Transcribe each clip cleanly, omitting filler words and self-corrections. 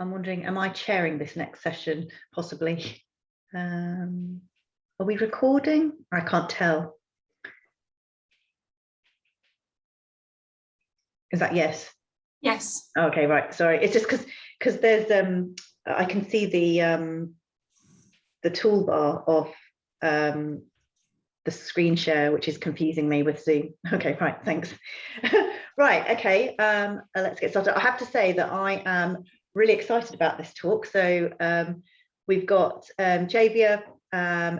I'm wondering, am I chairing this next session, possibly? Are we recording? I can't tell. Is that yes? Yes. Okay, right. Sorry. It's just because there's I can see the toolbar of the screen share, which is confusing me with Zoom. Okay, right. Thanks. Right. Okay. Let's get started. I have to say that I am really excited about this talk. So we've got Xavier.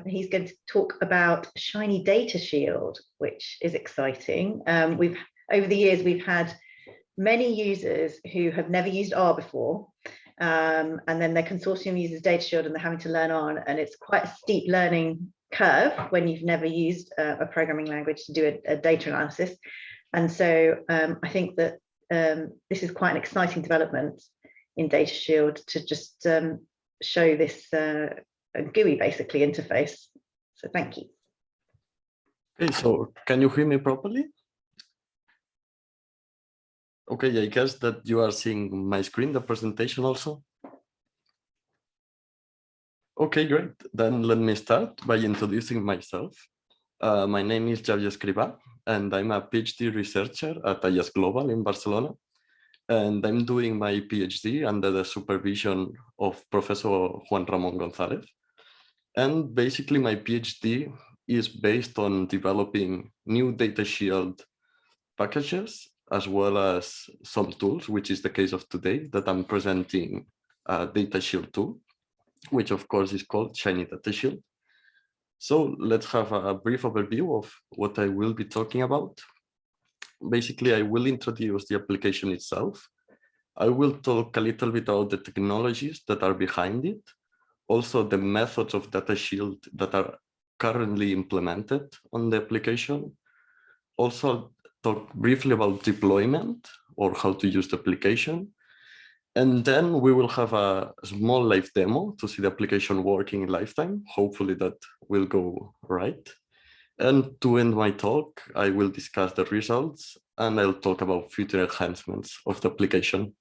He's going to talk about ShinyDataSHIELD, which is exciting. Over the years, we've had many users who have never used R before, and then their consortium uses DataSHIELD and they're having to learn R, and it's quite a steep learning curve when you've never used a programming language to do a data analysis. And so I think that this is quite an exciting development in DataSHIELD to just show this GUI basically interface. So thank you. Okay, so can you hear me properly? Okay, I guess that you are seeing my screen, the presentation also. Okay, great. Then let me start by introducing myself. My name is Xavier Escribà, and I'm a PhD researcher at ISGlobal in Barcelona. And I'm doing my PhD under the supervision of Professor Juan Ramón González. And basically my PhD is based on developing new DataSHIELD packages, as well as some tools, which is the case of today that I'm presenting DataSHIELD 2, which of course is called ShinyDataSHIELD. So let's have a brief overview of what I will be talking about. Basically, I will introduce the application itself. I will talk a little bit about the technologies that are behind it, also the methods of DataSHIELD that are currently implemented on the application. Also talk briefly about deployment or how to use the application. And then we will have a small live demo to see the application working in lifetime. Hopefully that will go right. And to end my talk, I will discuss the results and I'll talk about future enhancements of the application.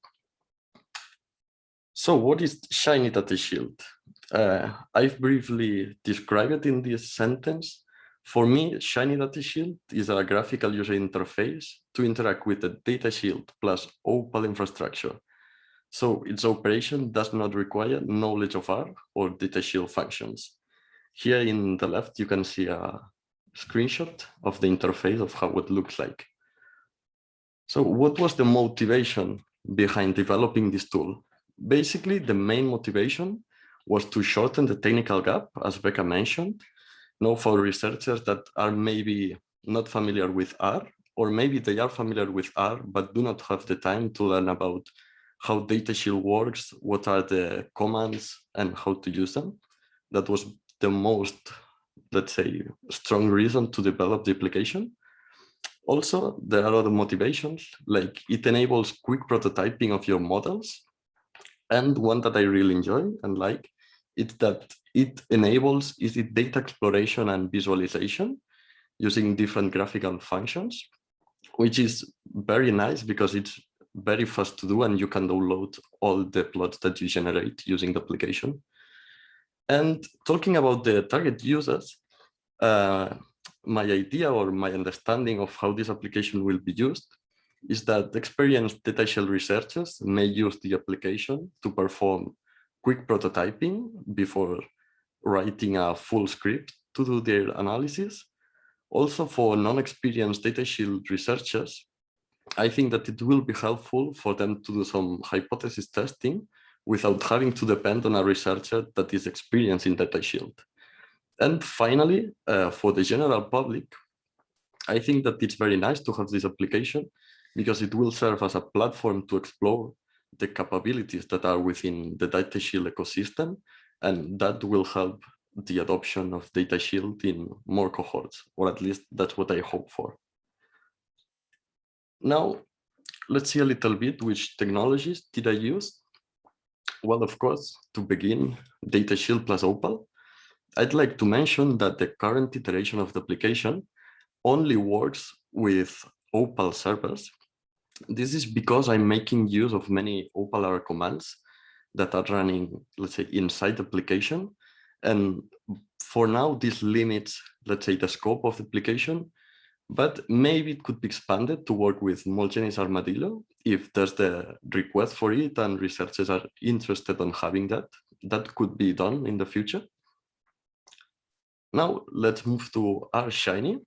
So what is ShinyDataSHIELD? I've briefly described it in this sentence. For me, ShinyDataSHIELD is a graphical user interface to interact with the DataSHIELD plus Opal infrastructure. So its operation does not require knowledge of R or DataSHIELD functions. Here in the left, you can see a screenshot of the interface of how it looks like. So what was the motivation behind developing this tool? Basically, the main motivation was to shorten the technical gap, as Becca mentioned. Now, for researchers that are maybe not familiar with R, or maybe they are familiar with R, but do not have the time to learn about how DataSHIELD works, what are the commands, and how to use them. That was the most, let's say, strong reason to develop the application. Also, there are other motivations, like it enables quick prototyping of your models. And one that I really enjoy and like is that it enables easy data exploration and visualization using different graphical functions, which is very nice because it's very fast to do and you can download all the plots that you generate using the application. And talking about the target users, my idea or my understanding of how this application will be used is that experienced DataSHIELD researchers may use the application to perform quick prototyping before writing a full script to do their analysis. Also, for non-experienced DataSHIELD researchers, I think that it will be helpful for them to do some hypothesis testing without having to depend on a researcher that is experienced in DataSHIELD. And finally, for the general public, I think that it's very nice to have this application because it will serve as a platform to explore the capabilities that are within the DataSHIELD ecosystem, and that will help the adoption of DataSHIELD in more cohorts, or at least that's what I hope for. Now, let's see a little bit which technologies did I use. Well, of course, to begin, DataSHIELD plus Opal. I'd like to mention that the current iteration of the application only works with Opal servers. This is because I'm making use of many Opal R commands that are running, let's say, inside the application. And for now, this limits, let's say, the scope of the application, but maybe it could be expanded to work with Mulgenese armadillo if there's the request for it and researchers are interested in having that. That could be done in the future. Now let's move to R-Shiny.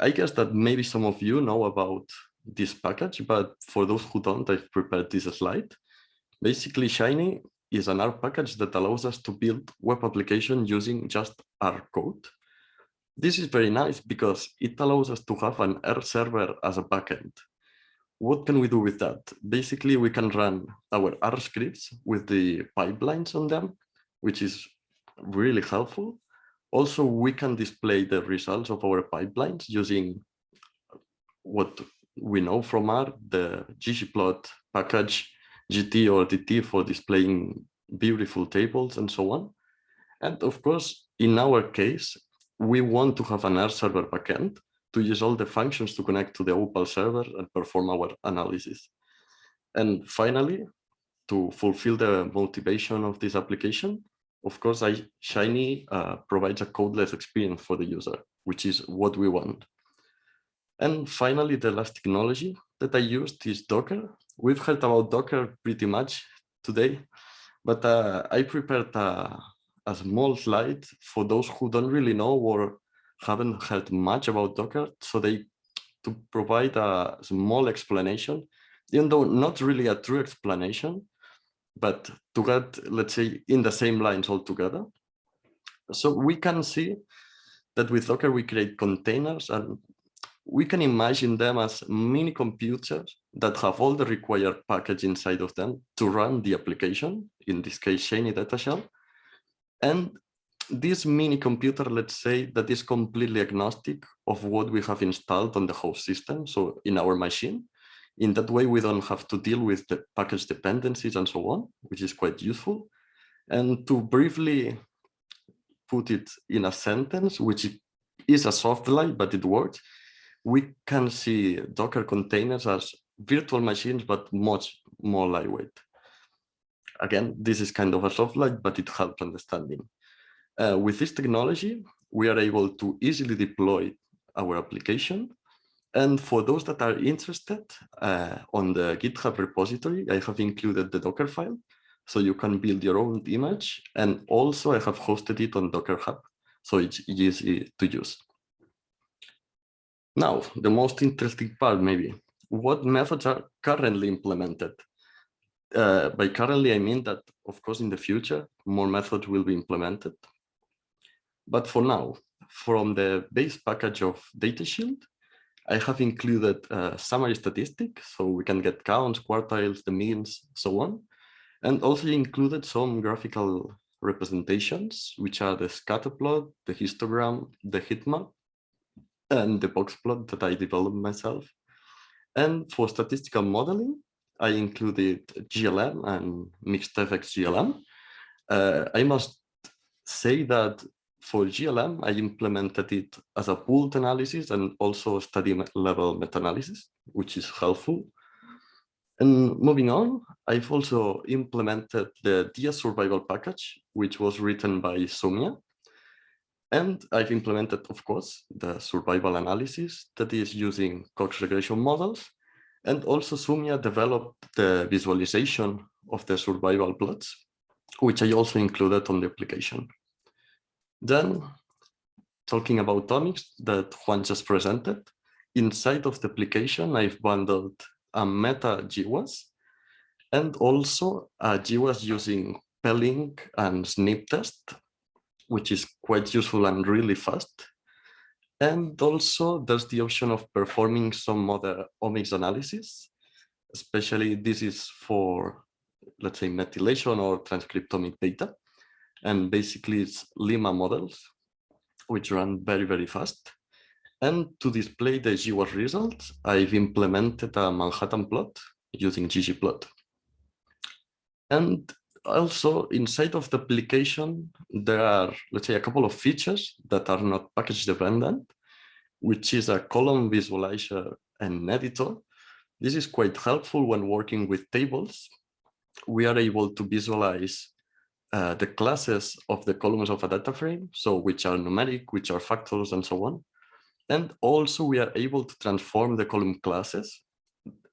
I guess that maybe some of you know about this package, but for those who don't, I've prepared this slide. Basically, Shiny is an R package that allows us to build web application using just R code. This is very nice because it allows us to have an R server as a backend. What can we do with that? Basically, we can run our R scripts with the pipelines on them, which is really helpful. Also, we can display the results of our pipelines using what we know from R, the ggplot package, GT or DT for displaying beautiful tables and so on. And of course, in our case, we want to have an R server backend to use all the functions to connect to the Opal server and perform our analysis. And finally, to fulfill the motivation of this application, of course, Shiny provides a codeless experience for the user, which is what we want. And finally, the last technology that I used is Docker. We've heard about Docker pretty much today, but I prepared a small slide for those who don't really know or haven't heard much about Docker, so to provide a small explanation, even though not really a true explanation, but to get, let's say, in the same lines altogether. So we can see that with Docker, we create containers and we can imagine them as mini computers that have all the required package inside of them to run the application, in this case, ShinyDataSHIELD. And this mini computer, let's say, that is completely agnostic of what we have installed on the host system, so in our machine. In that way, we don't have to deal with the package dependencies and so on, which is quite useful. And to briefly put it in a sentence, which is a soft line, but it works, we can see Docker containers as virtual machines, but much more lightweight. Again, this is kind of a soft line, but it helps understanding. With this technology, we are able to easily deploy our application. And for those that are interested, on the GitHub repository, I have included the Docker file, so you can build your own image. And also I have hosted it on Docker Hub, so it's easy to use. Now, the most interesting part, maybe, what methods are currently implemented? By currently, I mean that, of course, in the future, more methods will be implemented. But for now, from the base package of DataSHIELD, I have included summary statistics, so we can get counts, quartiles, the means, so on. And also included some graphical representations, which are the scatter plot, the histogram, the heat map, and the box plot that I developed myself. And for statistical modeling, I included GLM and mixed effects GLM. I must say that for GLM, I implemented it as a pooled analysis and also study level meta-analysis, which is helpful. And moving on, I've also implemented the DS survival package, which was written by Soumya. And I've implemented, of course, the survival analysis that is using Cox regression models. And also Soumya developed the visualization of the survival plots, which I also included on the application. Then, talking about omics that Juan just presented, inside of the application, I've bundled a meta GWAS and also a GWAS using Pelink and snip test, which is quite useful and really fast. And also there's the option of performing some other omics analysis, especially this is for, let's say, methylation or transcriptomic data. And basically it's Lima models, which run very, very fast. And to display the GWAS results, I've implemented a Manhattan plot using ggplot. And also inside of the application, there are, let's say, a couple of features that are not package dependent, which is a column visualizer and editor. This is quite helpful when working with tables. we are able to visualize the classes of the columns of a data frame, so which are numeric, which are factors, and so on. And also we are able to transform the column classes,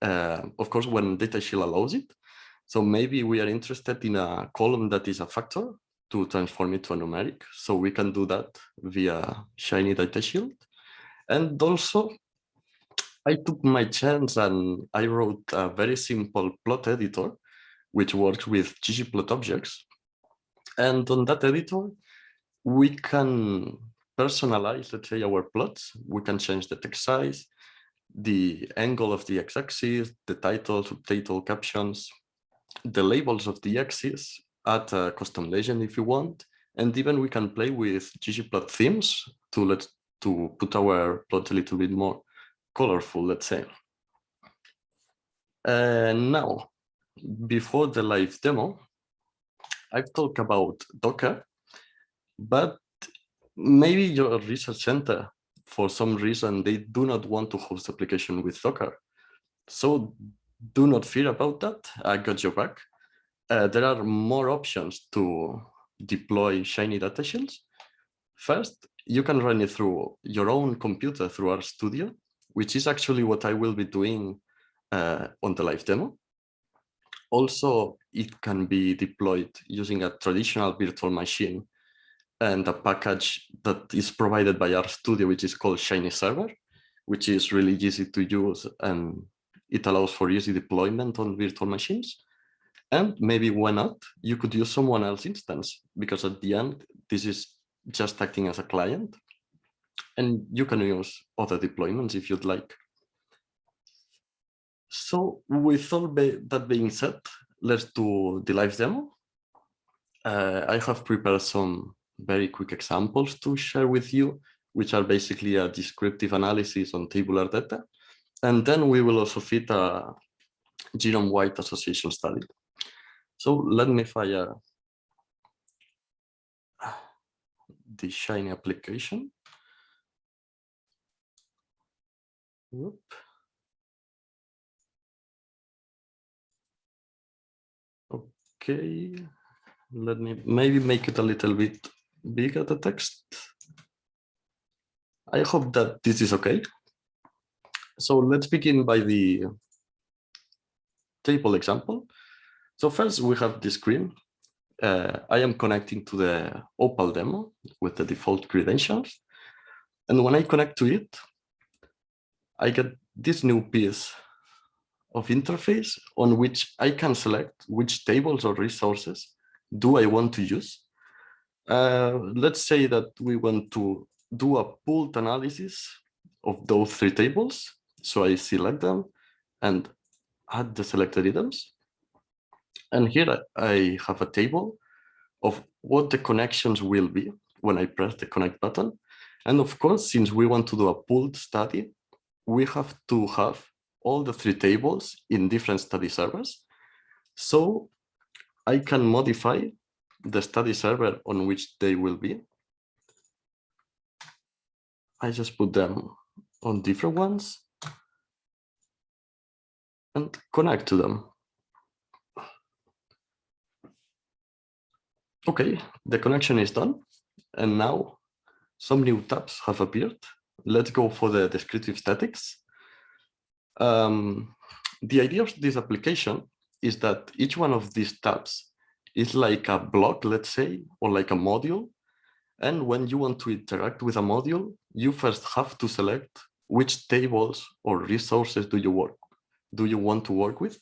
of course, when DataSHIELD allows it. So maybe we are interested in a column that is a factor to transform it to a numeric. So we can do that via ShinyDataSHIELD. And also, I took my chance and I wrote a very simple plot editor, which works with ggplot objects. And on that editor, we can personalize, let's say, our plots. We can change the text size, the angle of the x-axis, the title, subtitle, captions, the labels of the axis, add a custom legend if you want, and even we can play with ggplot themes to put our plot a little bit more colorful, let's say. Now, before the live demo, I've talked about Docker, but maybe your research center, for some reason, they do not want to host application with Docker. So do not fear about that. I got your back. There are more options to deploy ShinyDataSHIELD. First, you can run it through your own computer through RStudio, which is actually what I will be doing on the live demo. Also, it can be deployed using a traditional virtual machine and a package that is provided by RStudio, which is called Shiny Server, which is really easy to use, and it allows for easy deployment on virtual machines. And maybe why not, you could use someone else's instance, because at the end, this is just acting as a client, and you can use other deployments if you'd like. So with all that being said, let's do the live demo. I have prepared some very quick examples to share with you, which are basically a descriptive analysis on tabular data. And then we will also fit a genome-wide association study. So let me fire the Shiny application. Whoop. Okay, let me maybe make it a little bit bigger, the text. I hope that this is okay. So let's begin by the table example. So first we have the screen. I am connecting to the Opal demo with the default credentials. And when I connect to it, I get this new piece of interface on which I can select which tables or resources do I want to use. Let's say that we want to do a pooled analysis of those three tables. So I select them and add the selected items. And here I have a table of what the connections will be when I press the connect button. And of course, since we want to do a pooled study, we have to have all the three tables in different study servers. So I can modify the study server on which they will be. I just put them on different ones and connect to them. Okay, the connection is done. And now some new tabs have appeared. Let's go for the descriptive statics. The idea of this application is that each one of these tabs is like a block, let's say, or like a module. And when you want to interact with a module, you first have to select which tables or resources do you want to work with.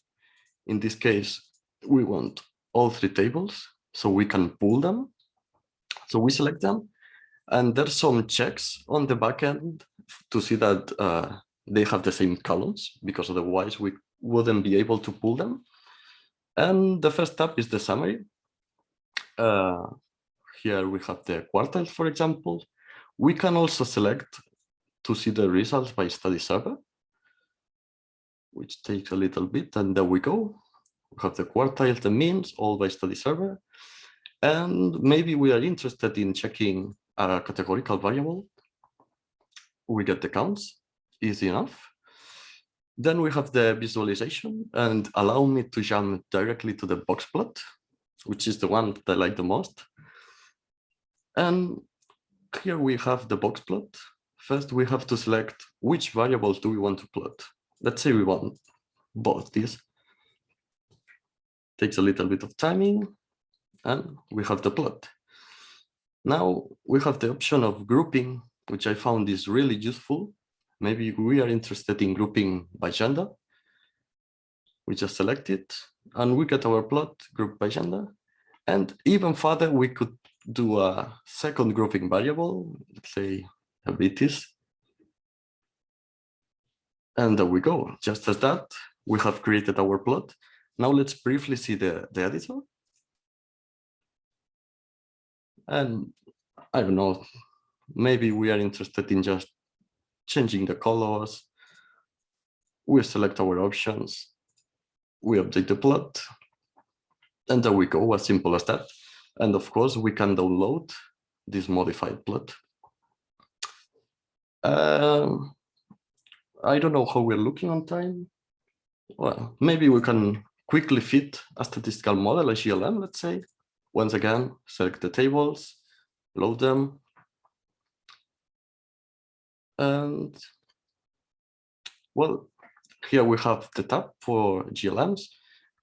In this case, we want all three tables, so we can pool them. So we select them, and there's some checks on the backend to see that they have the same columns, because otherwise we wouldn't be able to pull them. And the first tab is the summary. Here we have the quartiles, for example. We can also select to see the results by study server, which takes a little bit, and there we go. We have the quartiles, the means, all by study server. And maybe we are interested in checking a categorical variable. We get the counts, easy enough. Then we have the visualization, and allow me to jump directly to the box plot, which is the one that I like the most. And here we have the box plot. First, we have to select which variables do we want to plot. Let's say we want both these. Takes a little bit of timing, and we have the plot. Now we have the option of grouping, which I found is really useful. Maybe we are interested in grouping by gender. We just select it, and we get our plot grouped by gender. And even further, we could do a second grouping variable, let's say abilities. And there we go. Just as that, we have created our plot. Now let's briefly see the editor. And I don't know, maybe we are interested in just changing the colors. We select our options. We update the plot. And there we go, as simple as that. And of course, we can download this modified plot. I don't know how we're looking on time. Well, maybe we can quickly fit a statistical model, a GLM, let's say. Once again, select the tables, load them. And well, here we have the tab for GLMs.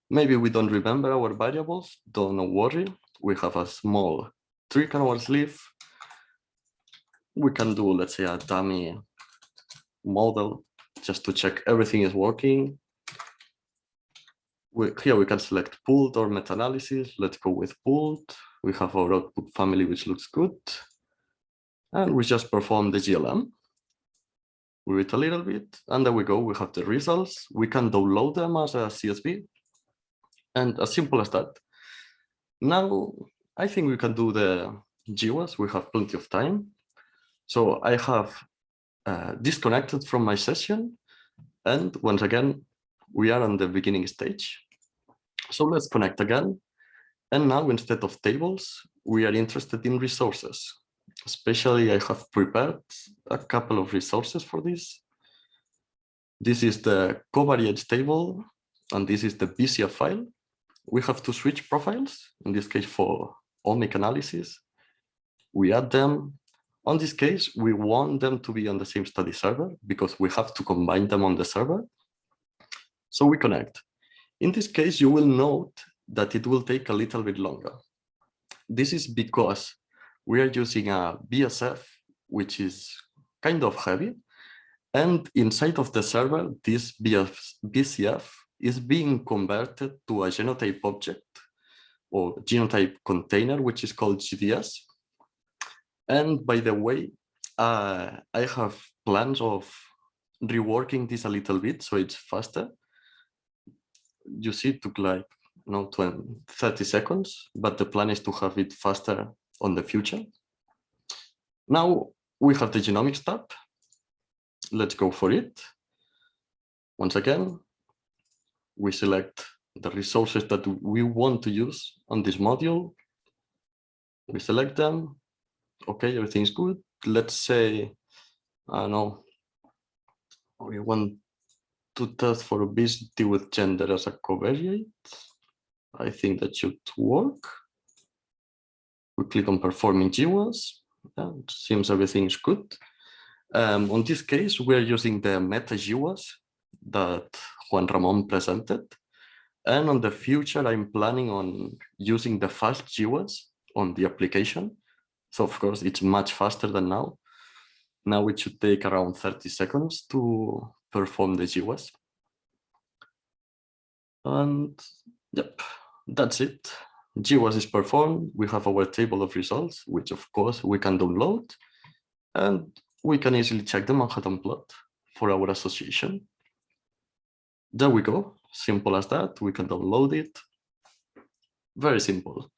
Maybe we don't remember our variables, don't worry. We have a small trick on our sleeve. We can do, let's say, a dummy model just to check everything is working. Here we can select pooled or meta-analysis. Let's go with pooled. We have our output family, which looks good. And we just perform the GLM. We wait a little bit, and there we go. We have the results. We can download them as a CSV. And as simple as that. Now, I think we can do the GWAS. We have plenty of time. So I have disconnected from my session. And once again, we are on the beginning stage. So let's connect again. And now instead of tables, we are interested in resources. Especially, I have prepared a couple of resources for this. This is the covariance table, and this is the BCF file. We have to switch profiles, in this case for omic analysis. We add them. On this case, we want them to be on the same study server because we have to combine them on the server. So we connect. In this case, you will note that it will take a little bit longer. This is because we are using a BSF, which is kind of heavy. And inside of the server, this BCF is being converted to a genotype object or genotype container, which is called GDS. And by the way, I have plans of reworking this a little bit so it's faster. You see, it took like 30 seconds, but the plan is to have it faster on the future. Now we have the genomics tab. Let's go for it. Once again, we select the resources that we want to use on this module. We select them. Okay, everything's good. Let's say, I don't know, we want to test for obesity with gender as a covariate. I think that should work. We click on performing GWAS. Yeah, it seems everything's good. On this case, we're using the meta GWAS that Juan Ramon presented. And on the future, I'm planning on using the fast GWAS on the application. So of course, it's much faster than now. Now it should take around 30 seconds to perform the GWAS. And yep, that's it. GWAS is performed. We have our table of results, which of course we can download. And we can easily check the Manhattan plot for our association. There we go. Simple as that. We can download it. Very simple.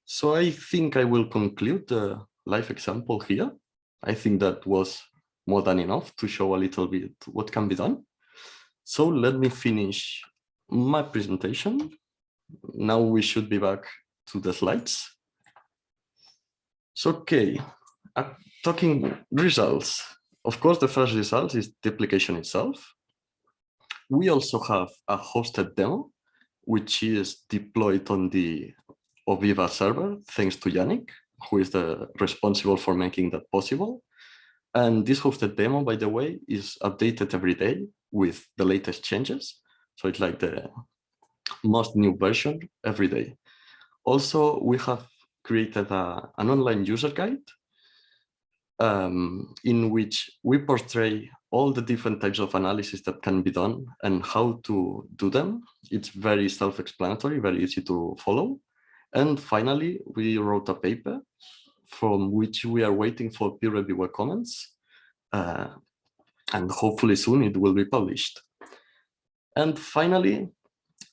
So I think I will conclude the live example here. I think that was more than enough to show a little bit what can be done. So let me finish my presentation. Now we should be back to the slides. So, okay, talking results. Of course, the first result is the application itself. We also have a hosted demo, which is deployed on the Oviva server, thanks to Yannick, who is responsible for making that possible. And this hosted demo, by the way, is updated every day with the latest changes. So it's like the most new version every day. Also, we have created an online user guide in which we portray all the different types of analysis that can be done and how to do them. It's very self-explanatory, very easy to follow. And finally, we wrote a paper from which we are waiting for peer reviewer comments. And hopefully soon it will be published. And finally,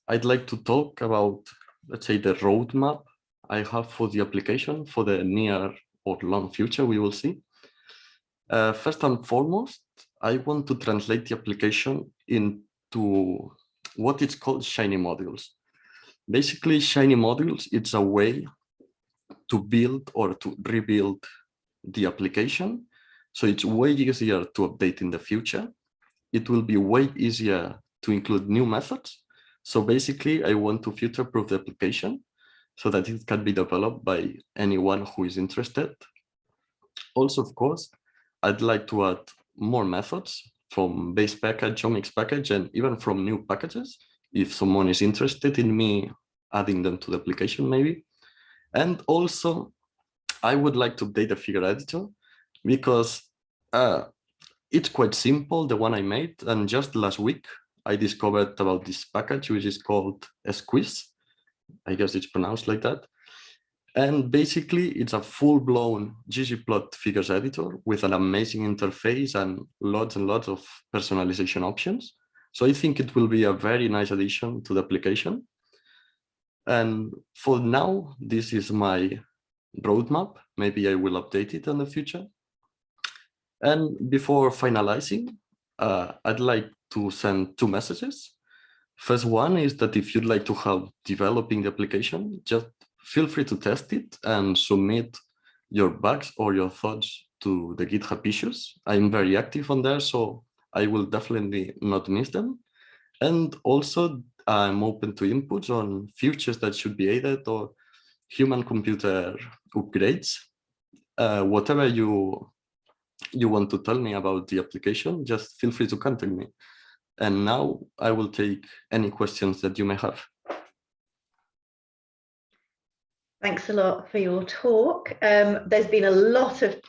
I'd like to talk about, let's say, the roadmap I have for the application for the near or long future, we will see. First and foremost, I want to translate the application into what is called Shiny modules. Basically, Shiny modules, it's a way to build or to rebuild the application. So it's way easier to update in the future. It will be way easier to include new methods. So basically, I want to future-proof the application so that it can be developed by anyone who is interested. Also, of course, I'd like to add more methods from base package, omics package, and even from new packages, if someone is interested in me adding them to the application, maybe. And also, I would like to update the figure editor because it's quite simple, the one I made. And just last week, I discovered about this package, which is called Escribà. I guess it's pronounced like that. And basically, it's a full-blown ggplot figures editor with an amazing interface and lots of personalization options. So I think it will be a very nice addition to the application. And for now, this is my roadmap. Maybe I will update it in the future. And before finalizing, I'd like to send two messages. First one is that if you'd like to help developing the application, just feel free to test it and submit your bugs or your thoughts to the GitHub issues. I'm very active on there, so I will definitely not miss them. And also, I'm open to inputs on features that should be added or human-computer upgrades. Whatever you want to tell me about the application, just feel free to contact me. And now I will take any questions that you may have. Thanks a lot for your talk. There's been a lot of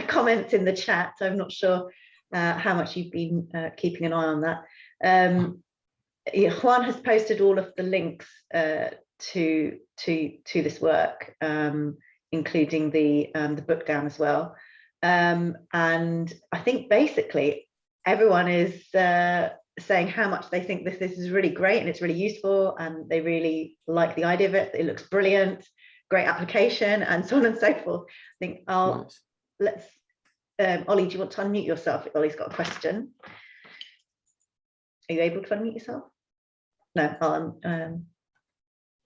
comments in the chat, so I'm not sure how much you've been keeping an eye on that. Juan has posted all of the links to this work, including the book down as well. And I think basically everyone is saying how much they think this is really great and it's really useful and they really like the idea of it. It looks brilliant, great application, and so on and so forth. I think let's Ollie, do you want to unmute yourself? Ollie's got a question. Are you able to unmute yourself? No,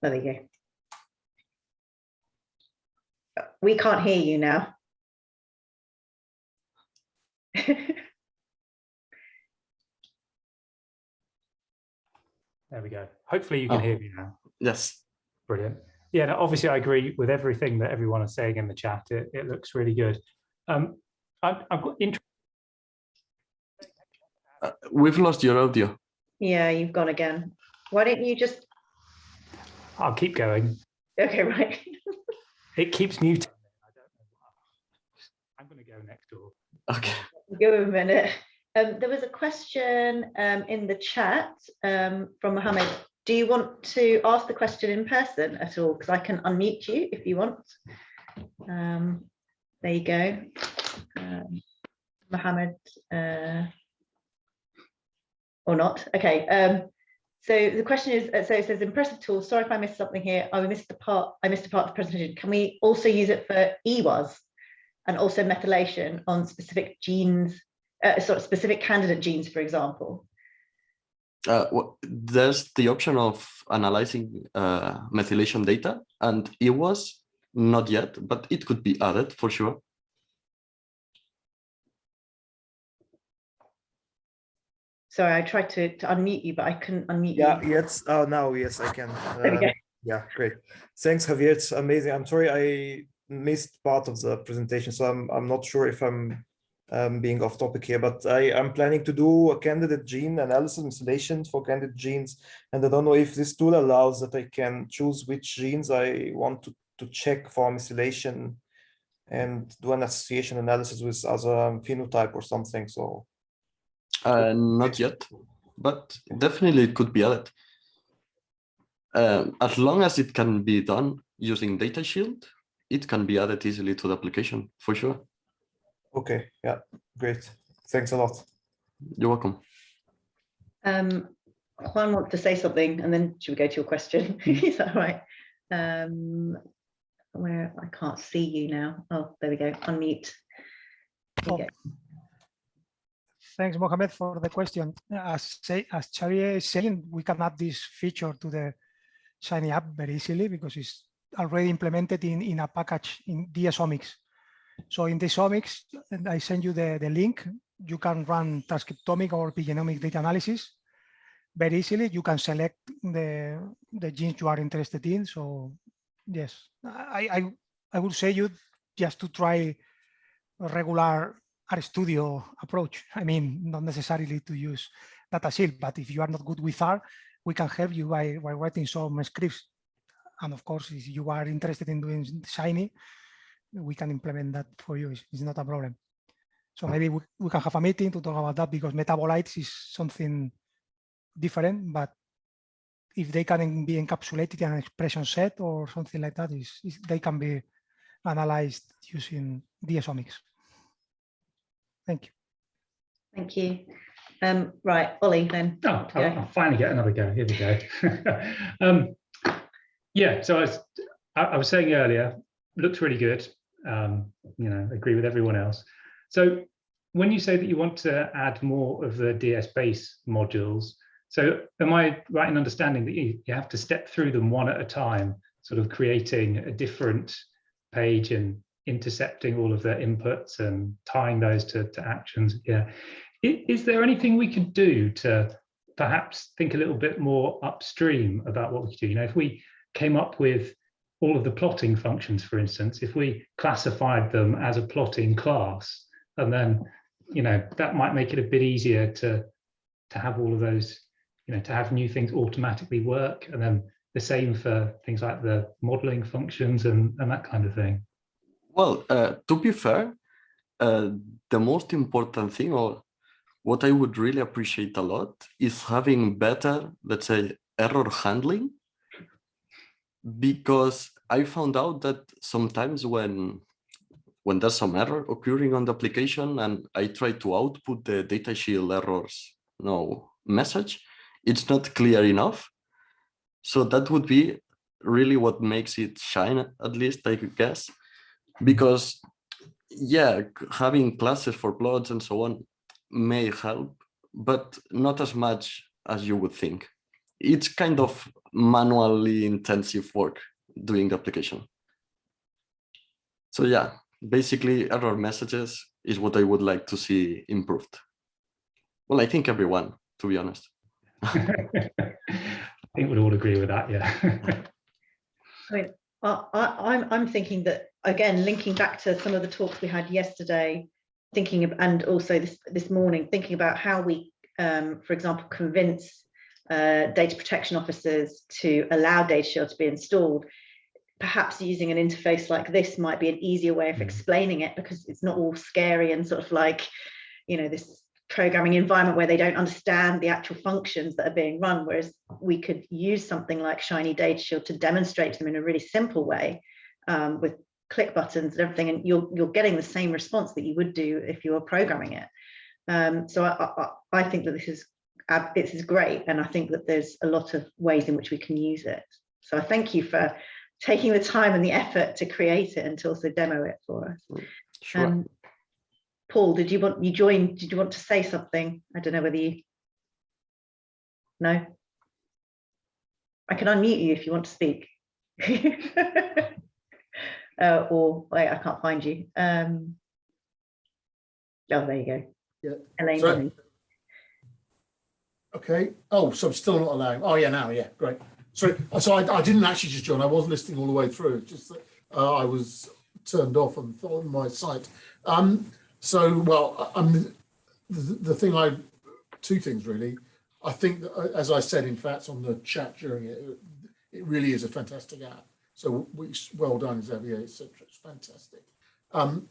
there you go. We can't hear you now. There we go. Hopefully you can hear me now. Yes. Brilliant. Yeah, no, obviously I agree with everything that everyone is saying in the chat. It looks really good. I've got interest. We've lost your audio. Yeah, you've gone again. Why don't you just... I'll keep going. Okay, right. It keeps muting. I don't know why. I'm going to go next door. Okay. Give him a minute. There was a question in the chat from Mohammed. Do you want to ask the question in person at all? Because I can unmute you if you want. There you go. Mohammed, or not. Okay. So the question is, so it says impressive tool. Sorry if I missed something here. I missed the part of the presentation. Can we also use it for EWAS and also methylation on specific genes, specific candidate genes, for example? There's the option of analyzing methylation data, and it was not yet, but it could be added for sure. Sorry, I tried to unmute you, but I couldn't unmute Yeah, you. yes. Oh, now, yes, I can. There we go. Yeah, great. Thanks, Javier. It's amazing. I'm sorry I missed part of the presentation, so I'm not sure if I'm being off topic here, but I'm planning to do a candidate gene analysis methylation for candidate genes, and I don't know if this tool allows that I can choose which genes I want to check for methylation and do an association analysis with other phenotype or something. So not yet, but definitely it could be added. As long as it can be done using DataSHIELD, it can be added easily to the application, for sure. okay, yeah, great. Thanks a lot. You're welcome. Juan wants to say something, and then should we go to your question? Is that right? Where I can't see you now. Oh, there we go. Unmute. There you go. Thanks, Mohamed, for the question. As Xavier is saying, we can add this feature to the Shiny app very easily because it's already implemented in a package in DSomics. So in DSomics, and I send you the link, you can run transcriptomic or epigenomic data analysis very easily. You can select the genes you are interested in. So yes, I would say you just to try a regular RStudio approach. I mean, not necessarily to use DataSHIELD, but if you are not good with R, we can help you by writing some scripts. And of course, if you are interested in doing Shiny, we can implement that for you. It's not a problem. So maybe we can have a meeting to talk about that because metabolites is something different, but if they can be encapsulated in an expression set or something like that, they can be analyzed using DSomics. Thank you. Thank you. Right, Ollie, then. Oh, I'll finally get another go. Here we go. Yeah, so I was saying earlier, looks really good. You know, agree with everyone else. So when you say that you want to add more of the DS base modules, so am I right in understanding that you have to step through them one at a time, sort of creating a different page and intercepting all of the inputs and tying those to actions? Yeah. Is there anything we could do to perhaps think a little bit more upstream about what we could do? You know, if we came up with all of the plotting functions, for instance, if we classified them as a plotting class, and then, you know, that might make it a bit easier to have all of those, you know, to have new things automatically work, and then the same for things like the modeling functions and that kind of thing. Well, to be fair, the most important thing, or what I would really appreciate a lot, is having better, let's say, error handling. Because I found out that sometimes when there's some error occurring on the application and I try to output the DataSHIELD errors message, it's not clear enough. So that would be really what makes it shine, at least, I guess. Because, yeah, having classes for plots and so on may help, but not as much as you would think. It's kind of manually intensive work doing the application. So yeah, basically error messages is what I would like to see improved. Well, I think everyone, to be honest. I think we'd all agree with that, yeah. I mean, I'm thinking that, again, linking back to some of the talks we had yesterday, thinking of, and also this morning, thinking about how we, for example, convince data protection officers to allow DataSHIELD to be installed. Perhaps using an interface like this might be an easier way of explaining it, because it's not all scary and sort of like, you know, this programming environment where they don't understand the actual functions that are being run, whereas we could use something like ShinyDataSHIELD to demonstrate them in a really simple way, with click buttons and everything, and you're getting the same response that you would do if you were programming it. So I think that this is great, and I think that there's a lot of ways in which we can use it. So I thank you for taking the time and the effort to create it and to also demo it for us. Sure. Paul, did you want to say something? I don't know whether you. No. I can unmute you if you want to speak. Or wait, I can't find you. Oh, there you go. Yeah. Elaine. Sorry. Okay. Oh, so I'm still not allowing. Oh, yeah, now, yeah, great. Sorry. So I didn't actually just join. I was listening all the way through. Just that I was turned off on my site. So, well, the thing two things really. I think that, as I said, in fact, on the chat during it, it really is a fantastic app. So well done, Xavier, etc. It's fantastic. The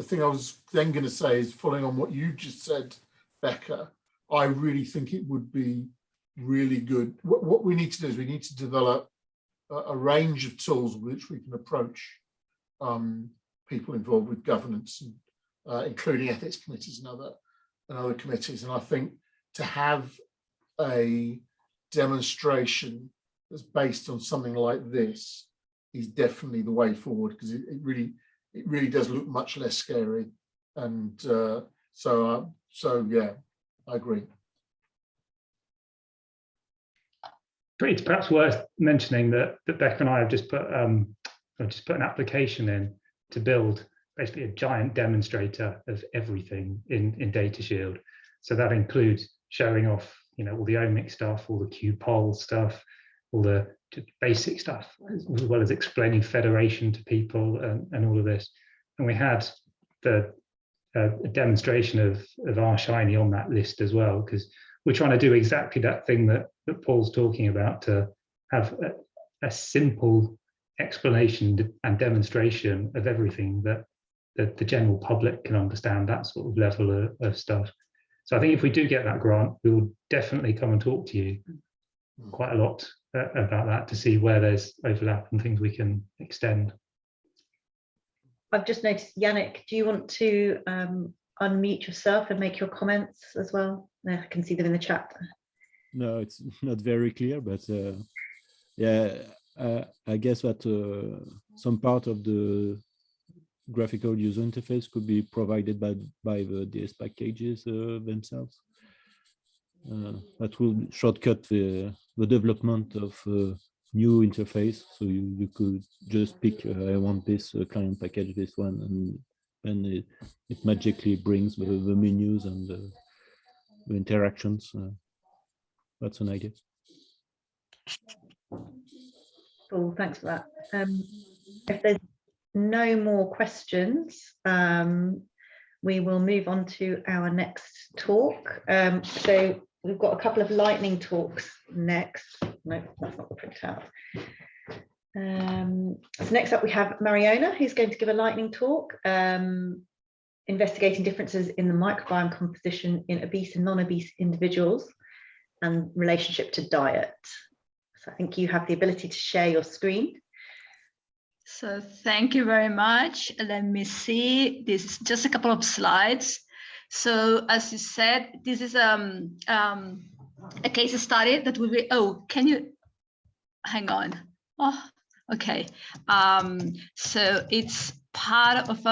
thing I was then going to say is, following on what you just said, Becca, I really think it would be really good. What we need to do is we need to develop a range of tools with which we can approach people involved with governance, and, including ethics committees and other committees. And I think to have a demonstration that's based on something like this is definitely the way forward, because it really does look much less scary. And so yeah, I agree. It's perhaps worth mentioning that Becca and I have just put an application in to build basically a giant demonstrator of everything in DataSHIELD. So that includes showing off, all the omic stuff, all the QPOL stuff, all the basic stuff, as well as explaining federation to people and all of this. And we had a demonstration of our Shiny on that list as well, because we're trying to do exactly that thing that Paul's talking about, to have a simple explanation and demonstration of everything that the general public can understand, that sort of level of stuff. So I think if we do get that grant, we will definitely come and talk to you quite a lot about that, to see where there's overlap and things we can extend. I've just noticed, Yannick, do you want to unmute yourself and make your comments as well? I can see them in the chat. No, it's not very clear, but yeah, I guess that some part of the graphical user interface could be provided by the DS packages themselves. That will shortcut the development of new interface. So you could just pick, I want this client package, this one, and it magically brings the menus and the interactions. That's an idea. Cool, thanks for that. If there's no more questions, we will move on to our next talk. So we've got a couple of lightning talks next. No, that's not the printout. So next up we have Mariona, who's going to give a lightning talk, investigating differences in the microbiome composition in obese and non-obese individuals and relationship to diet. So I think you have the ability to share your screen. So thank you very much. Let me see. This is just a couple of slides. So as you said, this is a case study that will be. Oh, can you hang on? Oh, okay. So it's part of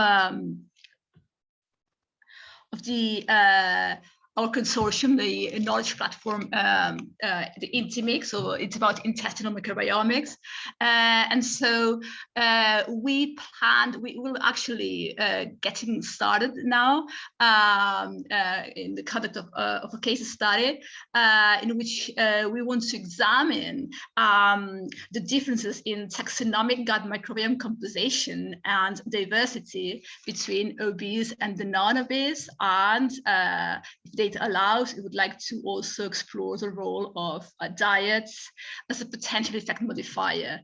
the our consortium, the knowledge platform, the INTIMIC, so it's about intestinal microbiomics. And so we will actually getting started now in the conduct of a case study in which we want to examine the differences in taxonomic gut microbiome composition and diversity between obese and the non-obese, and if data allows, we would like to also explore the role of diets as a potential effect modifier.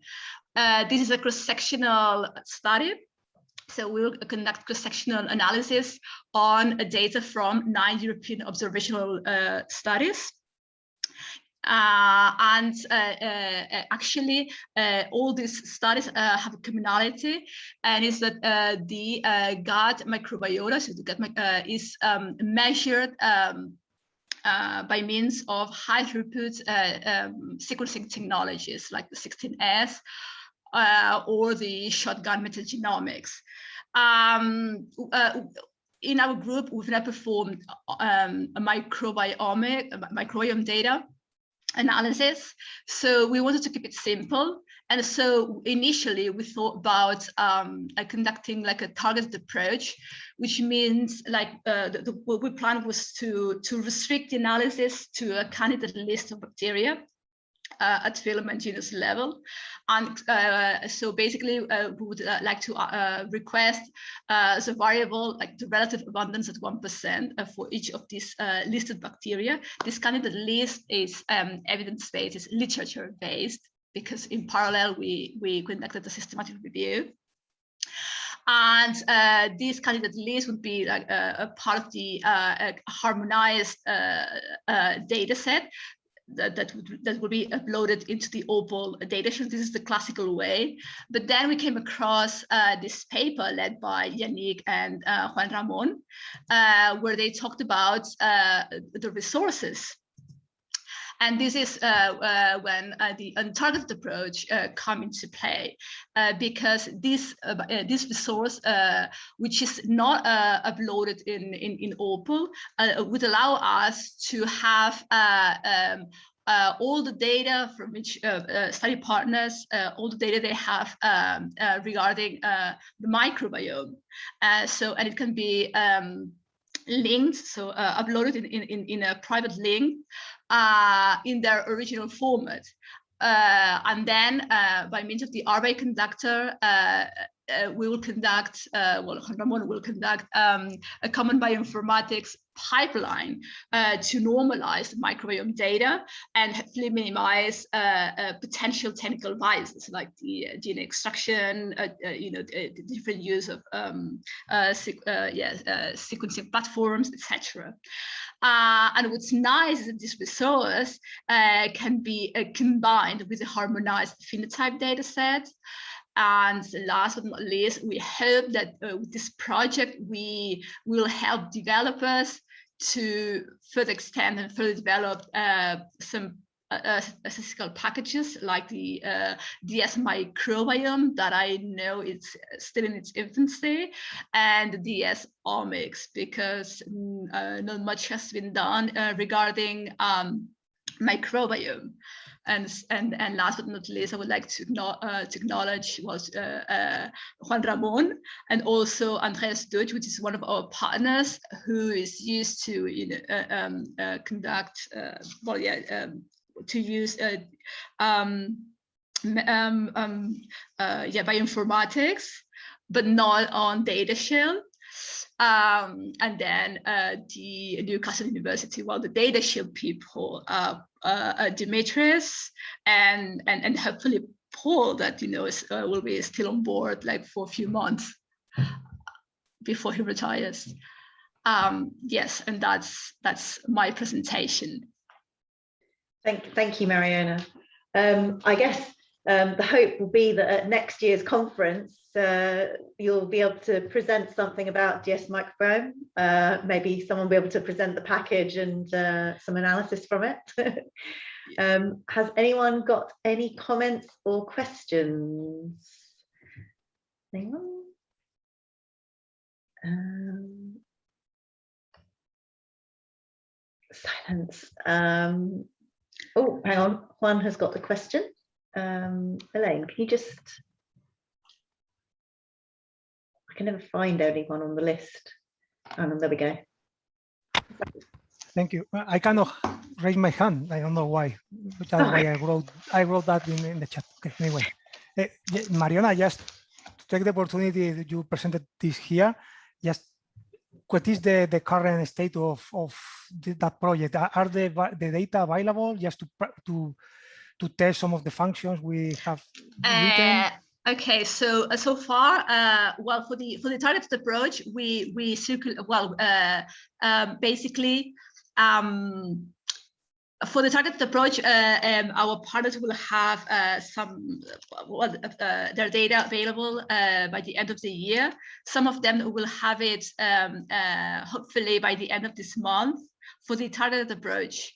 This is a cross-sectional study. So we'll conduct cross-sectional analysis on data from 9 European observational studies. Actually, all these studies have a commonality, and is that the gut microbiota, so the gut is measured by means of high throughput sequencing technologies like the 16S or the shotgun metagenomics. In our group, we've now performed a microbiome data analysis. So we wanted to keep it simple And so initially we thought about conducting like a targeted approach, which means like what we planned was to restrict the analysis to a candidate list of bacteria at filament genus level. And so basically we would like to request as a variable like the relative abundance at 1% for each of these listed bacteria. This candidate list is evidence-based, it's literature-based, because in parallel we conducted a systematic review. And this candidate list would be like a part of the harmonized data set that would be uploaded into the OPAL DataSHIELD. This is the classical way. But then we came across this paper led by Yannick and Juan Ramon, where they talked about the resources. And this is when the untargeted approach come into play, because this resource, which is not uploaded in OPAL, would allow us to have all the data from which study partners, all the data they have regarding the microbiome. And it can be linked, so uploaded in a private link in their original format. And then by means of the RBA conductor, we will conduct, Ramon will conduct a common bioinformatics pipeline to normalize the microbiome data and hopefully minimize potential technical biases like the DNA extraction, the different use of sequencing platforms, etc. And what's nice is that this resource can be combined with a harmonized phenotype data set. And last but not least, we hope that with this project, we will help developers to further extend and further develop some statistical packages like the DS microbiome that I know it's still in its infancy, and the DS omics, because not much has been done regarding microbiome. And last but not least, I would like to acknowledge Juan Ramon and also Andreas Deutsch, which is one of our partners who is used to conduct to use bioinformatics, but not on DataSHIELD. And then the Newcastle University, the DataSHIELD people, Dimitris and hopefully Paul, that will be still on board like for a few months before he retires. Yes, and that's my presentation. Thank you, Mariona. I guess the hope will be that at next year's conference, you'll be able to present something about DS microbiome. Maybe someone will be able to present the package and some analysis from it. Has anyone got any comments or questions? Anyone? Silence. Oh, hang on. Juan has got the question. Elaine, can you just... I can never find anyone on the list. Oh, there we go. Thank you. I cannot raise my hand. I don't know why. That's why I wrote that in the chat. Okay, anyway. Mariona, just to take the opportunity that you presented this here, just what is the current state of that project? Are the data available just to test some of the functions we have written? Okay, so far, well, for the targeted approach, we basically for the targeted approach, our partners will have their data available by the end of the year. Some of them will have it hopefully by the end of this month for the targeted approach.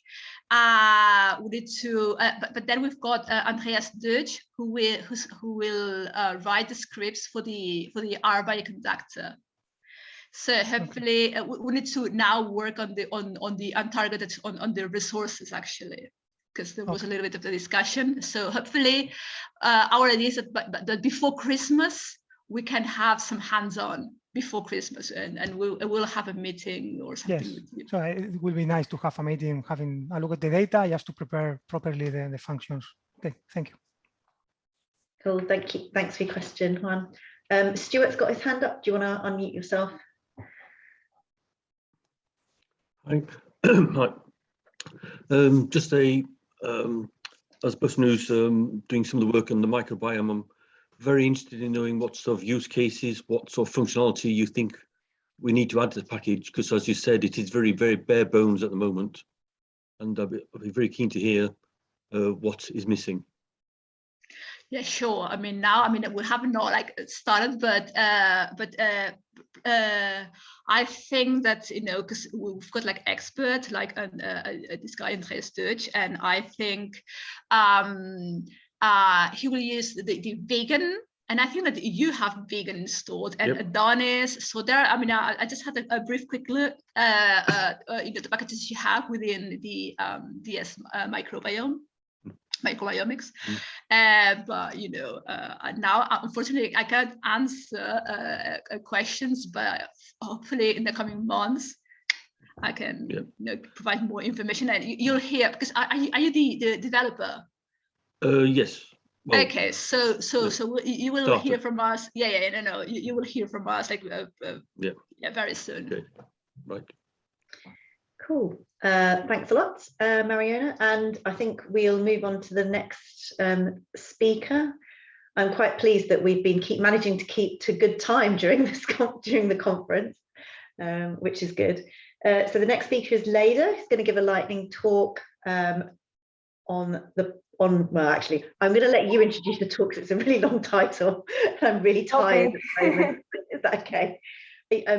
We need to, but then we've got Andreas Deutsch who will write the scripts for the RBA conductor. So hopefully we need to now work on the untargeted on the resources actually because there was a little bit of the discussion. So hopefully our idea is that before Christmas, we can have some hands-on before Christmas, and we'll have a meeting or something. Yes, with you. so it will be nice to have a meeting, having a look at the data, just to prepare properly the functions. Okay, thank you. Cool, thank you. Thanks for your question, Juan. Stuart's got his hand up. Do you want to unmute yourself? Hi. Hi. Just I as a person who's doing some of the work on the microbiome, I'm very interested in knowing what sort of use cases, what sort of functionality you think we need to add to the package, because as you said, it is very, very bare bones at the moment. And I'll be very keen to hear what is missing. Yeah, sure. I mean, now, we have not like started, but I think that, because we've got like expert, like this guy in research, and I think he will use the vegan, and I think that you have vegan installed, and Adonis. So there, I just had a brief quick look, the packages you have within the DS microbiomics, but now unfortunately I can't answer questions, but hopefully in the coming months I can provide more information, and you'll hear, because are you the developer? Yes. Well, okay, so you will hear from us. You will hear from us like very soon. Okay. Right. Cool. Thanks a lot, Mariona. And I think we'll move on to the next speaker. I'm quite pleased that we've been managing to keep to good time during the conference, which is good. So the next speaker is Leire. He's going to give a lightning talk well, actually, I'm going to let you introduce the talk because it's a really long title. I'm really tired at the moment. Is that okay?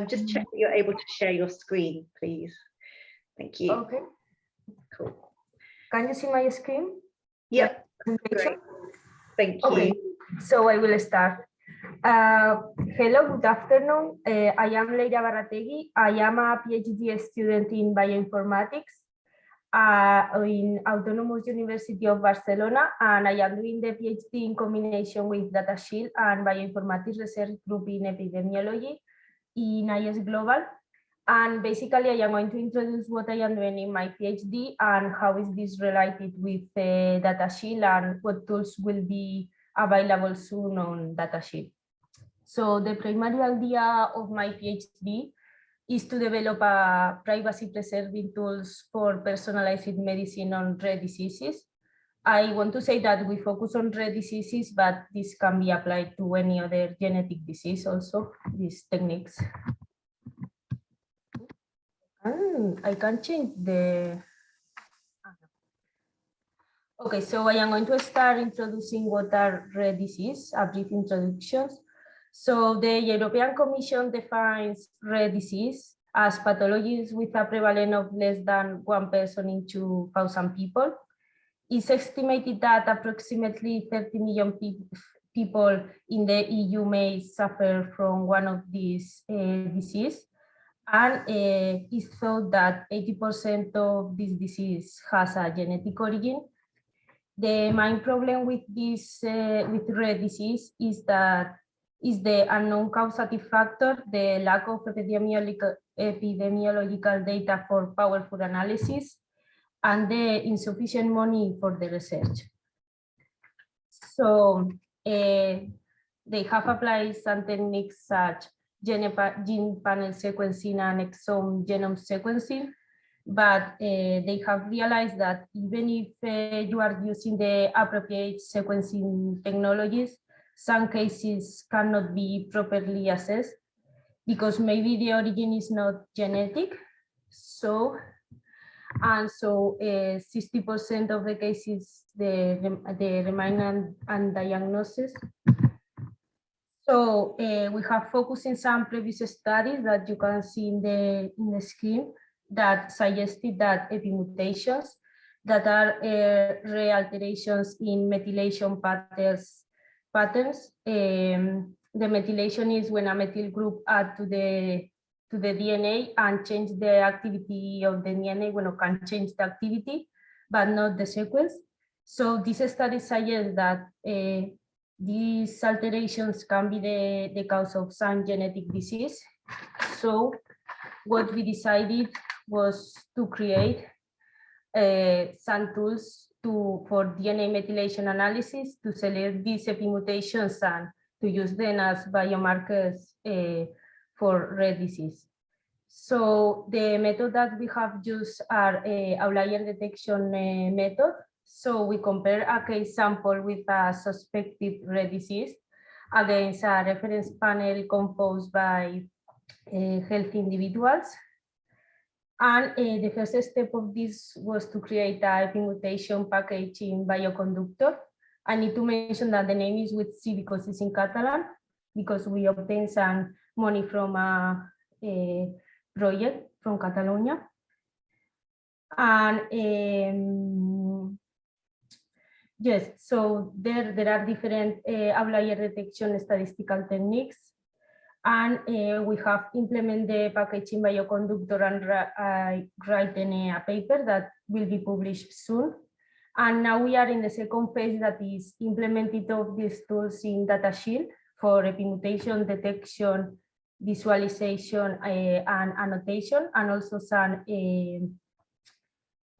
Just check that you're able to share your screen, please. Thank you. Okay. Cool. Can you see my screen? Yep. Great. Thank you. Okay. So I will start. Hello, good afternoon. I am Leire Abarrategui. I am a PhD student in bioinformatics in Autonomous University of Barcelona, and I am doing the PhD in combination with DataSHIELD and Bioinformatics Research Group in Epidemiology in ISGlobal. And basically, I am going to introduce what I am doing in my PhD and how is this related with DataSHIELD and what tools will be available soon on DataSHIELD. So the primary idea of my PhD is to develop a privacy-preserving tools for personalized medicine on rare diseases. I want to say that we focus on rare diseases, but this can be applied to any other genetic disease also, these techniques. I can change the... Okay, so I am going to start introducing what are rare diseases, a brief introduction. So the European Commission defines rare disease as pathologies with a prevalence of less than 1 person in 2,000 people. It's estimated that approximately 30 million people in the EU may suffer from one of these diseases. And it's thought that 80% of this disease has a genetic origin. The main problem with this with rare disease is the unknown causative factor, the lack of epidemiological data for powerful analysis, and the insufficient money for the research. So they have applied some techniques such gene panel sequencing and exome genome sequencing, but they have realized that even if you are using the appropriate sequencing technologies, some cases cannot be properly assessed because maybe the origin is not genetic. So 60% of the cases they remain undiagnosed. So we have focused in some previous studies that you can see in the screen that suggested that epimutations, that are rare alterations in methylation patterns. The methylation is when a methyl group adds to the DNA and change the activity of the DNA when it can change the activity. but not the sequence. So this study suggests that these alterations can be the cause of some genetic disease. So what we decided was to create some tools for DNA methylation analysis to select these epimutations and to use them as biomarkers for rare disease. So the method that we have used are outlier detection method. So we compare a case sample with a suspected rare disease against a reference panel composed by healthy individuals. And the first step of this was to create a epimutation package in bioconductor. I need to mention that the name is with C because it's in Catalan, because we obtained some money from a project from Catalonia. And yes, so there are different outlier detection statistical techniques. And we have implemented the package in bioconductor, and I written a paper that will be published soon. And now we are in the second phase, that is implemented of these tools in DataSHIELD for epimutation detection, visualization, and annotation, and also some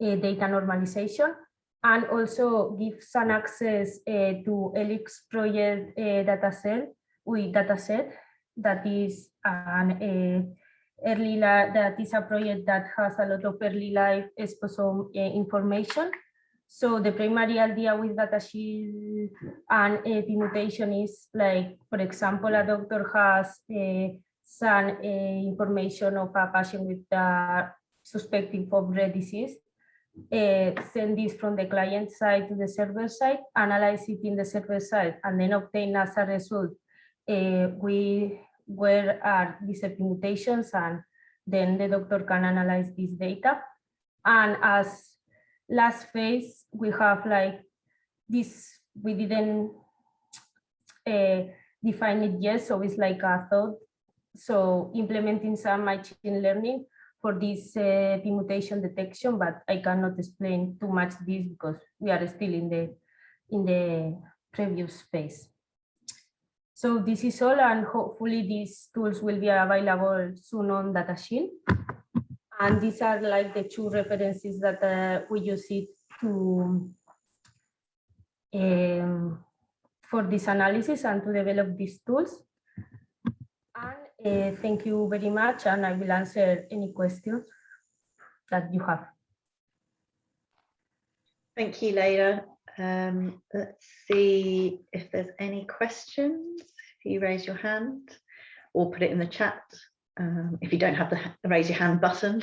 data normalization, and also give some access to ELIX project dataset that is an that is a project that has a lot of early life exposome information. So the primary idea with DataSHIELD and epimutation is, like, for example, a doctor has some information of a patient with suspecting of rare disease, send this from the client side to the server side, analyze it in the server side, and then obtain as a result where are these epimutations, and then the doctor can analyze this data. And as last phase, we have like this, we didn't define it yet, so it's like a thought. So implementing some machine learning for this epimutation detection, but I cannot explain too much this because we are still in the previous phase. So this is all, and hopefully these tools will be available soon on DataSHIELD. And these are like the two references that we use it to for this analysis and to develop these tools. And thank you very much, and I will answer any questions that you have. Thank you, Leire. Let's see if there's any questions. If you raise your hand or put it in the chat. If you don't have the raise your hand button.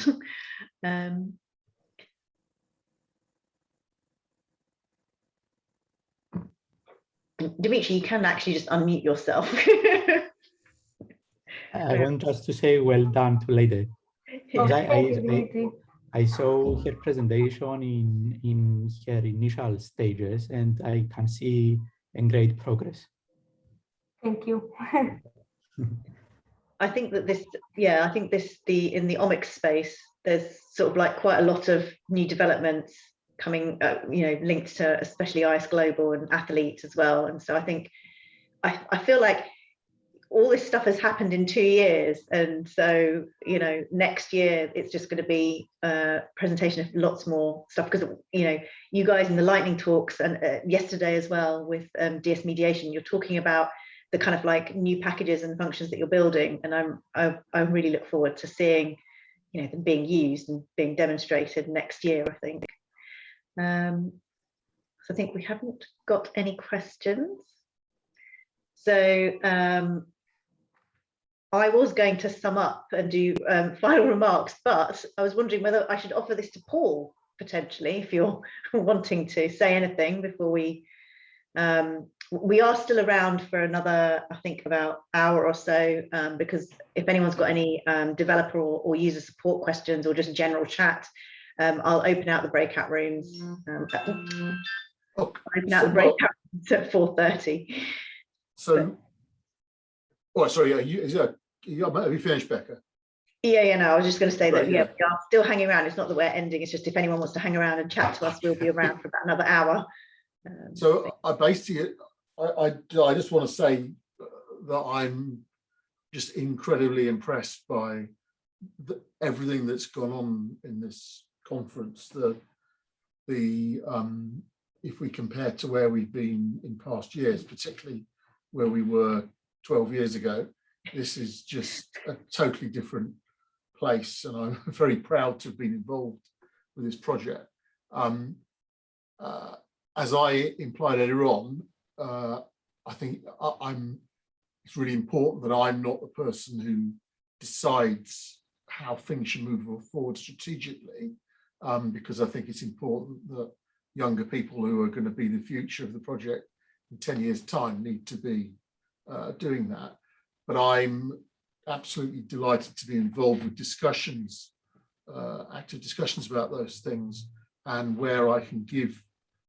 Dimitri, you can actually just unmute yourself. I want just to say well done to Leire. I saw her presentation in her initial stages, and I can see a great progress. Thank you. I think that this, yeah, I think this, in the omics space, there's sort of like quite a lot of new developments coming, you know, linked to especially ISGlobal and athletes as well. And so I think, I feel like all this stuff has happened in 2 years. And so, you know, next year, it's just going to be a presentation of lots more stuff, because, you know, you guys in the lightning talks and yesterday as well with DS mediation, you're talking about the kind of like new packages and functions that you're building. And I really look forward to seeing, you know, them being used and being demonstrated next year, I think. So I think we haven't got any questions. So I was going to sum up and do final remarks, but I was wondering whether I should offer this to Paul, potentially, if you're wanting to say anything before we are still around for another, I think, about hour or so, because if anyone's got any developer or user support questions or just general chat, I'll open out the breakout rooms. Open out the breakout rooms at 4:30. So, oh, sorry, have you finished, Becca? Yeah, no, I was just going to say that, Right, yeah, yeah. we are still hanging around. It's not that we're ending. It's just if anyone wants to hang around and chat to us, we'll be around for about another hour. So I basically, I just want to say that I'm just incredibly impressed by everything that's gone on in this conference. If we compare to where we've been in past years, particularly where we were 12 years ago, this is just a totally different place, and I'm very proud to have been involved with this project. As I implied earlier on, I think it's really important that I'm not the person who decides how things should move forward strategically, because I think it's important that younger people who are going to be the future of the project in 10 years' time need to be doing that. But I'm absolutely delighted to be involved with discussions, active discussions about those things, and where I can give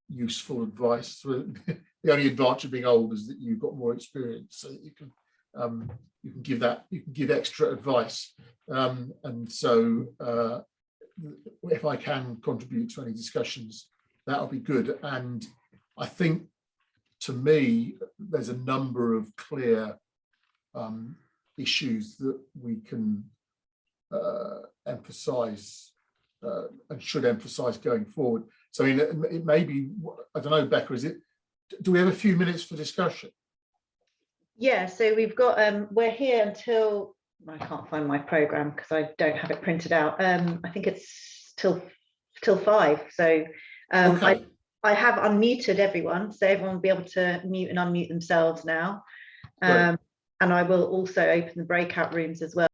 useful advice. The only advantage of being old is that you've got more experience, so that you can give extra advice. And so if I can contribute to any discussions, that'll be good. And I think, to me, there's a number of clear issues that we can emphasize and should emphasize going forward. So I mean, it may be, I don't know, Becca, do we have a few minutes for discussion? Yeah, so we've got, we're here until, I can't find my program because I don't have it printed out. I think it's till 5. So Okay. I have unmuted everyone, so everyone will be able to mute and unmute themselves now. And I will also open the breakout rooms as well.